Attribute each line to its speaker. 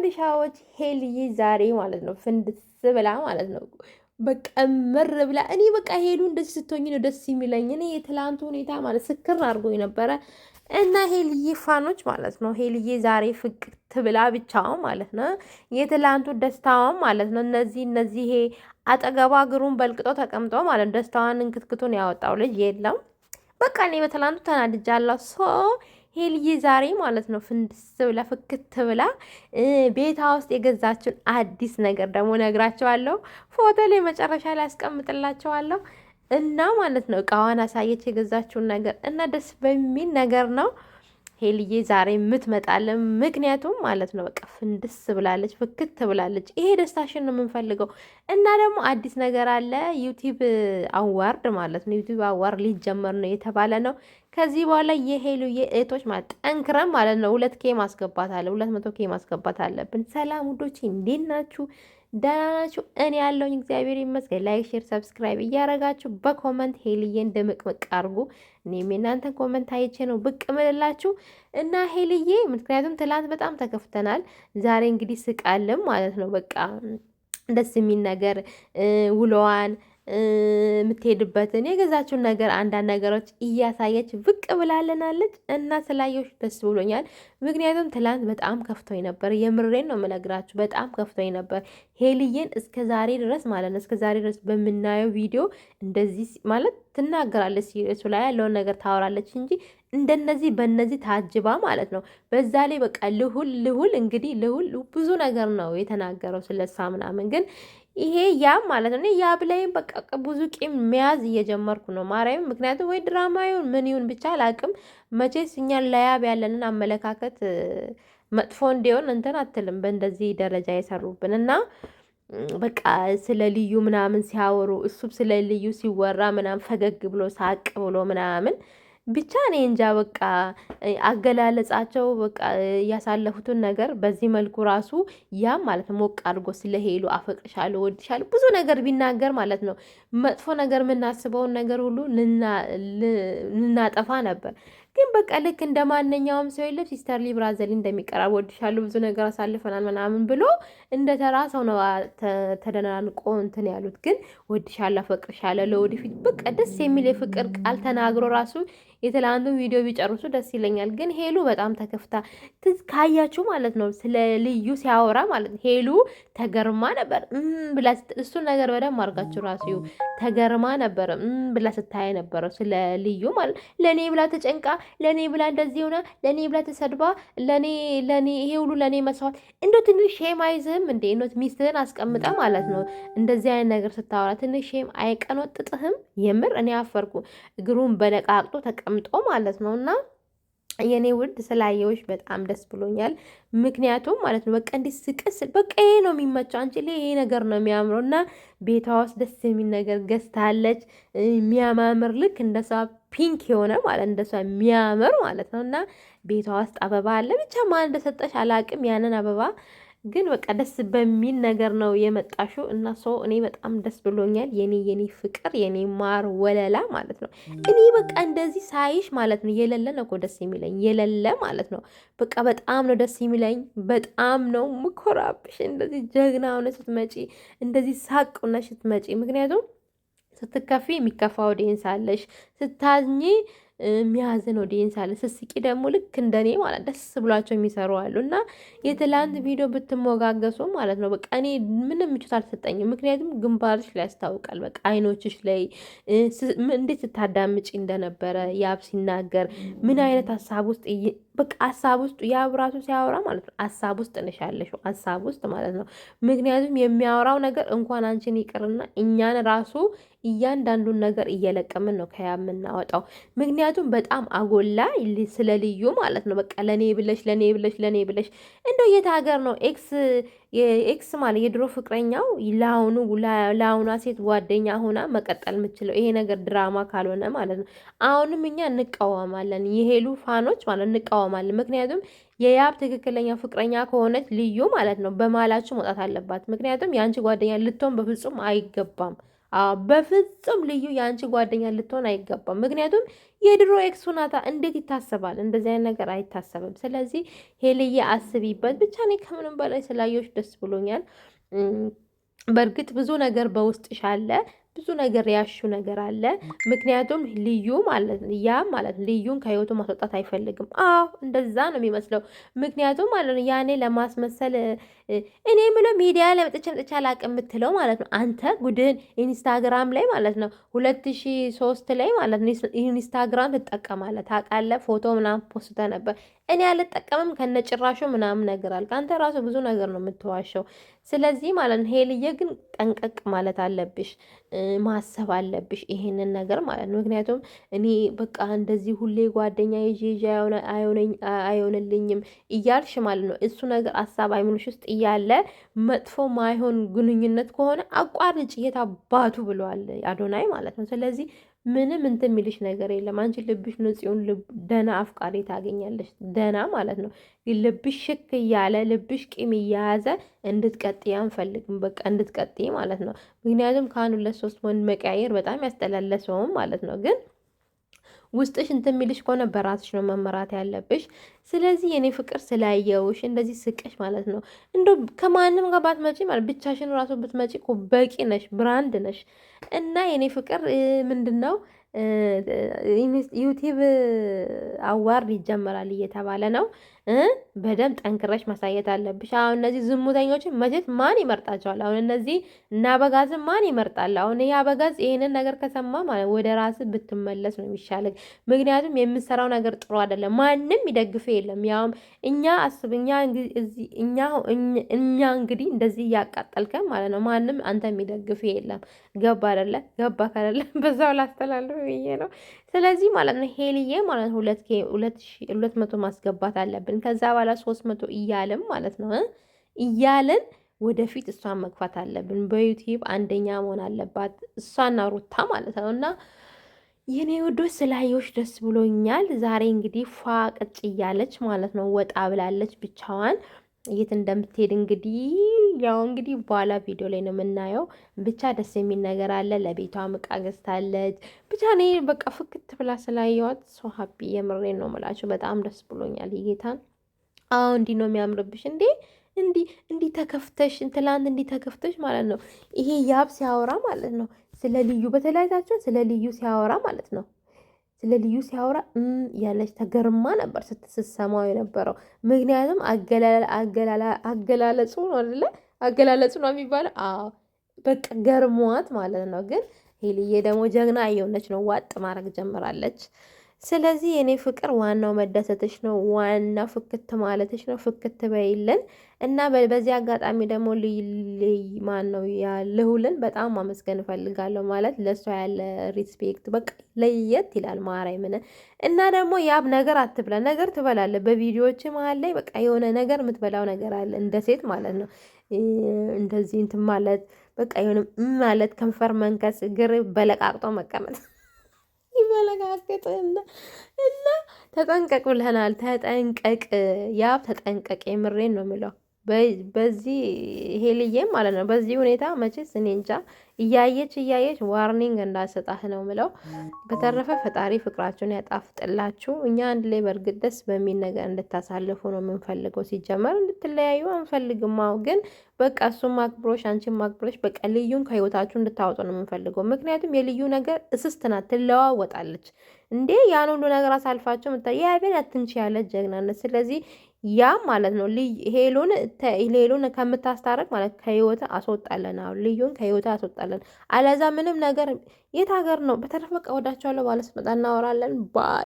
Speaker 1: ፈንድሻዎች ሄልዬ ዛሬ ማለት ነው ፍንድስ ብላ ማለት ነው በቃ ምር ብላ። እኔ በቃ ሄሉ እንደዚህ ስትሆኝ ነው ደስ የሚለኝ። እኔ የትላንቱ ሁኔታ ማለት ስክር አድርጎኝ ነበረ እና ሄልዬ ፋኖች ማለት ነው ሄልዬ ዛሬ ፍቅት ብላ ብቻውን ማለት ነው የትላንቱ ደስታዋን ማለት ነው እነዚህ ይሄ አጠገቧ እግሩን በልቅጦ ተቀምጦ ማለት ደስታዋን እንክትክቱን ያወጣው ልጅ የለም። በቃ እኔ በትላንቱ ተናድጃለሁ። ሄልዬ ዛሬ ማለት ነው ፍንድስ ብላ ፍክት ብላ ቤታ ውስጥ የገዛችውን አዲስ ነገር ደግሞ ነግራቸዋለሁ። ፎቶ ላይ መጨረሻ ላይ አስቀምጥላቸዋለሁ እና ማለት ነው እቃዋን አሳየች የገዛችውን ነገር እና ደስ በሚል ነገር ነው ሄልዬ ዛሬ የምትመጣለን። ምክንያቱም ማለት ነው በቃ ፍንድስ ብላለች፣ ፍክት ብላለች። ይሄ ደስታሽን ነው የምንፈልገው። እና ደግሞ አዲስ ነገር አለ ዩቲዩብ አዋርድ ማለት ነው ዩቲዩብ አዋርድ ሊጀመር ነው የተባለ ነው። ከዚህ በኋላ የሄሉ የእህቶች ማለት ጠንክረን ማለት ነው 2K ማስገባት አለ 200K ማስገባት አለብን። ሰላም ውዶች እንዴት ናችሁ? ደህና ናችሁ? እኔ ያለውኝ እግዚአብሔር ይመስገን። ላይክ፣ ሼር፣ ሰብስክራይብ እያረጋችሁ በኮመንት ሄልዬን ድምቅምቅ አድርጉ። እኔም የእናንተን ኮመንት አይቼ ነው ብቅ ምልላችሁ እና ሄልዬ ምክንያቱም ትላንት በጣም ተከፍተናል። ዛሬ እንግዲህ ስቃልም ማለት ነው በቃ ደስ የሚል ነገር ውሎዋን የምትሄድበትን የገዛችውን ነገር አንዳንድ ነገሮች እያሳየች ብቅ ብላለናለች እና ስላየሁሽ ደስ ብሎኛል። ምክንያቱም ትላንት በጣም ከፍቶኝ ነበር። የምሬን ነው የምነግራችሁ፣ በጣም ከፍቶኝ ነበር። ሄልዬን እስከ ዛሬ ድረስ ማለት ነው እስከ ዛሬ ድረስ በምናየው ቪዲዮ እንደዚህ ማለት ትናገራለች፣ ሲሪየሱ ላይ ያለውን ነገር ታወራለች እንጂ እንደነዚህ በነዚህ ታጅባ ማለት ነው። በዛ ላይ በቃ ልሁል እንግዲህ ልሁል ብዙ ነገር ነው የተናገረው ስለሳ ምናምን ግን ይሄ ያብ ማለት ነው ያብ ላይም በቃ ብዙ ቂም መያዝ እየጀመርኩ ነው ማርያም። ምክንያቱም ወይ ድራማ ይሁን ምን ይሁን ብቻ አላቅም። መቼስ እኛን ለያብ ያለንን አመለካከት መጥፎ እንዲሆን እንትን አትልም። በእንደዚህ ደረጃ የሰሩብን እና በቃ ስለ ልዩ ምናምን ሲያወሩ እሱም ስለ ልዩ ሲወራ ምናምን ፈገግ ብሎ ሳቅ ብሎ ምናምን ብቻ እኔ እንጃ በቃ አገላለጻቸው በቃ ያሳለፉትን ነገር በዚህ መልኩ ራሱ ያም ማለት ሞቅ አድርጎ ስለሄሉ አፈቅርሻለሁ፣ ወድሻለሁ ብዙ ነገር ቢናገር ማለት ነው መጥፎ ነገር የምናስበውን ነገር ሁሉ ልናጠፋ ነበር። ግን በቃ ልክ እንደ ማንኛውም ሰው የለም ሲስተር ብራዘሊ እንደሚቀራብ ወድሻለሁ ብዙ ነገር አሳልፈናል ምናምን ብሎ እንደ ተራ ሰው ነው ተደናንቆ እንትን ያሉት። ግን ወድሻለሁ፣ አፈቅርሻለሁ ለወደፊት በቃ ደስ የሚል የፍቅር ቃል ተናግሮ ራሱ የትላንቱን ቪዲዮ ቢጨርሱ ደስ ይለኛል። ግን ሄሉ በጣም ተከፍታ ካያችሁ ማለት ነው ስለ ልዩ ሲያወራ ማለት ነው ሄሉ ተገርማ ነበር ብላ እሱን ነገር በደንብ አድርጋችሁ ራሱ ተገርማ ነበረ ብላ ስታይ ነበረው ስለ ልዩ ማለት ለእኔ ብላ ተጨንቃ ለእኔ ብላ እንደዚህ ሆነ ለእኔ ብላ ተሰድባ ለእኔ ይሄ ሁሉ ለእኔ መስዋዕት እንደ ትንሽ ሼም አይዝህም እንዴ? ነው ሚስትህን አስቀምጠ ማለት ነው እንደዚህ አይነት ነገር ስታወራ ትንሽ ሼም አይቀኖጥጥህም? የምር እኔ አፈርኩ። እግሩን በነቃቅጦ ተቀምጦ ማለት ነው እና የኔ ውድ ስላየዎች በጣም ደስ ብሎኛል። ምክንያቱም ማለት ነው በቃ እንዲህ ስቅስል በቃ ይሄ ነው የሚመቸው አንቺ ላይ ይሄ ነገር ነው የሚያምረው እና ቤቷ ውስጥ ደስ የሚል ነገር ገዝታለች። የሚያማምር ልክ እንደሷ ፒንክ የሆነ ማለት እንደሷ የሚያምር ማለት ነው እና ቤቷ ውስጥ አበባ አለ። ብቻ ማን እንደሰጠሽ አላቅም ያንን አበባ ግን በቃ ደስ በሚል ነገር ነው የመጣሽው እና ሰው እኔ በጣም ደስ ብሎኛል። የኔ ፍቅር የኔ ማር ወለላ ማለት ነው። እኔ በቃ እንደዚህ ሳይሽ ማለት ነው የሌለ ነው እኮ ደስ የሚለኝ የሌለ ማለት ነው። በቃ በጣም ነው ደስ የሚለኝ። በጣም ነው ምኮራብሽ እንደዚህ ጀግና ሆነ ስትመጪ፣ እንደዚህ ሳቅ ሆነሽ ስትመጪ። ምክንያቱም ስትከፊ የሚከፋ ኦዲየንስ አለሽ፣ ስታዝኚ የሚያዝን ኦዲየንስ አለ፣ ስትስቂ ደግሞ ልክ እንደኔ ማለት ደስ ብሏቸው የሚሰሩ አሉ። እና የትላንት ቪዲዮ ብትሞጋገሱ ማለት ነው በቃ እኔ ምንም ምቾት አልሰጠኝም። ምክንያቱም ግንባርሽ ላይ ያስታውቃል፣ በቃ አይኖችሽ ላይ እንዴት ስታዳምጪ እንደነበረ ያብ ሲናገር ምን አይነት ሀሳብ ውስጥ በቃ ሀሳብ ውስጥ ያብ ራሱ ሲያወራ ማለት ነው ሀሳብ ውስጥ ነሽ ያለሽው ሀሳብ ውስጥ ማለት ነው። ምክንያቱም የሚያወራው ነገር እንኳን አንቺን ይቅርና እኛን ራሱ እያንዳንዱን ነገር እየለቀምን ነው ከያ የምናወጣው። ምክንያቱም በጣም አጎላ ስለ ልዩ ማለት ነው በቃ ለኔ ብለሽ እንደው የት ሀገር ነው ኤክስ ማለት የድሮ ፍቅረኛው ለአሁኗ ሴት ጓደኛ ሆና መቀጠል የምችለው? ይሄ ነገር ድራማ ካልሆነ ማለት ነው። አሁንም እኛ እንቃወማለን፣ የሄሉ ፋኖች ማለት እንቃወማለን። ምክንያቱም የያብ ትክክለኛ ፍቅረኛ ከሆነች ልዩ ማለት ነው በማላችሁ መውጣት አለባት። ምክንያቱም የአንቺ ጓደኛ ልትሆን በፍጹም አይገባም በፍጹም ልዩ የአንቺ ጓደኛ ልትሆን አይገባም። ምክንያቱም የድሮ ኤክሱ ናታ። እንዴት ይታሰባል? እንደዚህ አይነት ነገር አይታሰብም። ስለዚህ ሄልዬ አስቢበት። ብቻ እኔ ከምንም በላይ ስላየሁሽ ደስ ብሎኛል። በእርግጥ ብዙ ነገር በውስጥሽ አለ፣ ብዙ ነገር ያሹ ነገር አለ። ምክንያቱም ልዩ ማለት ነው ያ ማለት ልዩን ከህይወቱ ማስወጣት አይፈልግም። አዎ እንደዛ ነው የሚመስለው። ምክንያቱም ማለት ነው ያኔ ለማስመሰል እኔ የምለው ሚዲያ ላይ መጥቼ አላቅም የምትለው ማለት ነው። አንተ ጉድህን ኢንስታግራም ላይ ማለት ነው 2003 ላይ ማለት ነው ኢንስታግራም ትጠቀማለህ ታውቃለህ። ፎቶ ምናምን ፖስተ ነበር። እኔ አልጠቀምም ከነጭራሹ ምናምን ነገር አልክ። አንተ ራሱ ብዙ ነገር ነው የምትዋሸው። ስለዚህ ማለት ነው ሄልዬ ግን ጠንቀቅ ማለት አለብሽ፣ ማሰብ አለብሽ ይሄንን ነገር ማለት ነው። ምክንያቱም እኔ በቃ እንደዚህ ሁሌ ጓደኛ ይዤ አይሆንልኝም እያልሽ ማለት ነው እሱ ነገር ሀሳብ አይምሮሽ ውስጥ እያለ መጥፎ ማይሆን ግንኙነት ከሆነ አቋርጭ። የት አባቱ ብለዋል አዶናይ ማለት ነው። ስለዚህ ምንም እንትን የሚልሽ ነገር የለም። አንቺ ልብሽ ንጹውን ደህና አፍቃሪ ታገኛለሽ። ደህና ማለት ነው ልብሽ ሽክ እያለ ልብሽ ቂም እያያዘ እንድትቀጥይ አንፈልግም። በቃ እንድትቀጥይ ማለት ነው። ምክንያቱም ከአንድ ሁለት ሶስት ወንድ መቀያየር በጣም ያስጠላል ሰውም ማለት ነው። ግን ውስጥሽ እንትን የሚልሽ ከሆነ በራስሽ ነው መመራት ያለብሽ። ስለዚህ የኔ ፍቅር ስላየውሽ እንደዚህ ስቅሽ ማለት ነው እንዶ ከማንም ጋር ባትመጪ ማለት ብቻሽን ራሱ ብትመጪ እኮ በቂ ነሽ፣ ብራንድ ነሽ። እና የኔ ፍቅር ምንድን ነው ዩቲዩብ አዋርድ ይጀመራል እየተባለ ነው። በደንብ ጠንክረሽ ማሳየት አለብሽ። አሁን እነዚህ ዝሙተኞችን መቼት ማን ይመርጣቸዋል? አሁን እነዚህ እና አበጋዝን ማን ይመርጣል? አሁን ይህ አበጋዝ ይህንን ነገር ከሰማ ማለት ወደ ራስ ብትመለስ ነው የሚሻለው። ምክንያቱም የምሰራው ነገር ጥሩ አይደለም። ማንም ይደግፍ የለም። ያውም እኛ አስብ እኛ እንግዲህ እንደዚህ እያቃጠልከን ማለት ነው። ማንም አንተ የሚደግፍ የለም። ገባ አይደለ? ገባ ካደለ በዛው ላስተላልፍ ብዬ ነው። ስለዚህ ማለት ነው ሄልዬ ማለት ነው 200 ማስገባት አለብን። ከዛ በኋላ 300 እያልን ማለት ነው እያልን ወደፊት እሷን መግፋት አለብን። በዩቲዩብ አንደኛ መሆን አለባት እሷና ሩታ ማለት ነው። እና የኔ ውዶች ስላየዎች ደስ ብሎኛል። ዛሬ እንግዲህ ፏ ቅጭ እያለች ማለት ነው ወጣ ብላለች ብቻዋን። የት እንደምትሄድ እንግዲህ ያው እንግዲህ በኋላ ቪዲዮ ላይ ነው የምናየው። ብቻ ደስ የሚል ነገር አለ። ለቤቷ እቃ ገዝታለች። ብቻ እኔ በቃ ፍክት ብላ ስላየዋት ሶ ሀፒ የምሬን ነው የምላችሁ። በጣም ደስ ብሎኛል። ይጌታን አዎ እንዲህ ነው የሚያምርብሽ እንዴ! እንዲህ ተከፍተሽ ትላንት እንዲህ ተከፍተሽ ማለት ነው። ይሄ ያብ ሲያወራ ማለት ነው ስለ ልዩ በተለያይታቸው ስለ ልዩ ሲያወራ ማለት ነው ስለ ልዩ ሲያወራ ያለች ተገርማ ነበር ስትሰማው የነበረው። ምክንያቱም አገላለጹ ነው አይደለ? አገላለጹ ነው የሚባለው። አዎ በቃ ገርሟት ማለት ነው። ግን ሄልዬ ደግሞ ጀግና እየሆነች ነው፣ ዋጥ ማድረግ ጀምራለች። ስለዚህ የኔ ፍቅር ዋናው መደሰትሽ ነው፣ ዋናው ፍክት ማለትሽ ነው። ፍክት በይልን እና በዚህ አጋጣሚ ደግሞ ማን ነው ልሁልን በጣም ማመስገን እፈልጋለሁ። ማለት ለእሷ ያለ ሪስፔክት በቃ ለየት ይላል። ማርያምን እና ደግሞ ያብ ነገር አትብላ፣ ነገር ትበላለህ በቪዲዮዎች መሀል ላይ በቃ የሆነ ነገር የምትበላው ነገር አለ እንደ ሴት ማለት ነው። እንደዚህ እንትን ማለት በቃ የሆነ ማለት ከንፈር መንከስ፣ እግር በለቃቅጦ መቀመጥ ይመለካከትና እና ተጠንቀቅ ብለናል። ተጠንቀቅ ያብ ተጠንቀቅ። የምሬን ነው የምለው። በዚህ ሄልዬም ማለት ነው በዚህ ሁኔታ መቼስ እኔ እንጃ እያየች ዋርኒንግ እንዳሰጣህ ነው ምለው። በተረፈ ፈጣሪ ፍቅራችሁን ያጣፍጥላችሁ። እኛ አንድ ላይ በእርግጥ ደስ በሚል ነገር እንድታሳልፉ ነው የምንፈልገው። ሲጀመር እንድትለያዩ አንፈልግም። አዎ ግን በቃ እሱም ማክብሮሽ አንቺም ማክብሮሽ በቃ ልዩን ከህይወታችሁ እንድታወጡ ነው የምንፈልገው። ምክንያቱም የልዩ ነገር እስስት ናት፣ ትለዋወጣለች እንዴ ያን ሁሉ ነገር አሳልፋቸው ያቤን አትንቺ ያለች ጀግናነት። ስለዚህ ያ ማለት ነው ሄሉን ከምታስታረቅ ማለት ከህይወት አስወጣለን። አሁን ልዩን ከህይወት አስወጣለን። አለዛ ምንም ነገር የት ሀገር ነው። በተረፈ ቀወዳቸዋለሁ። ባለስመጣ እናወራለን።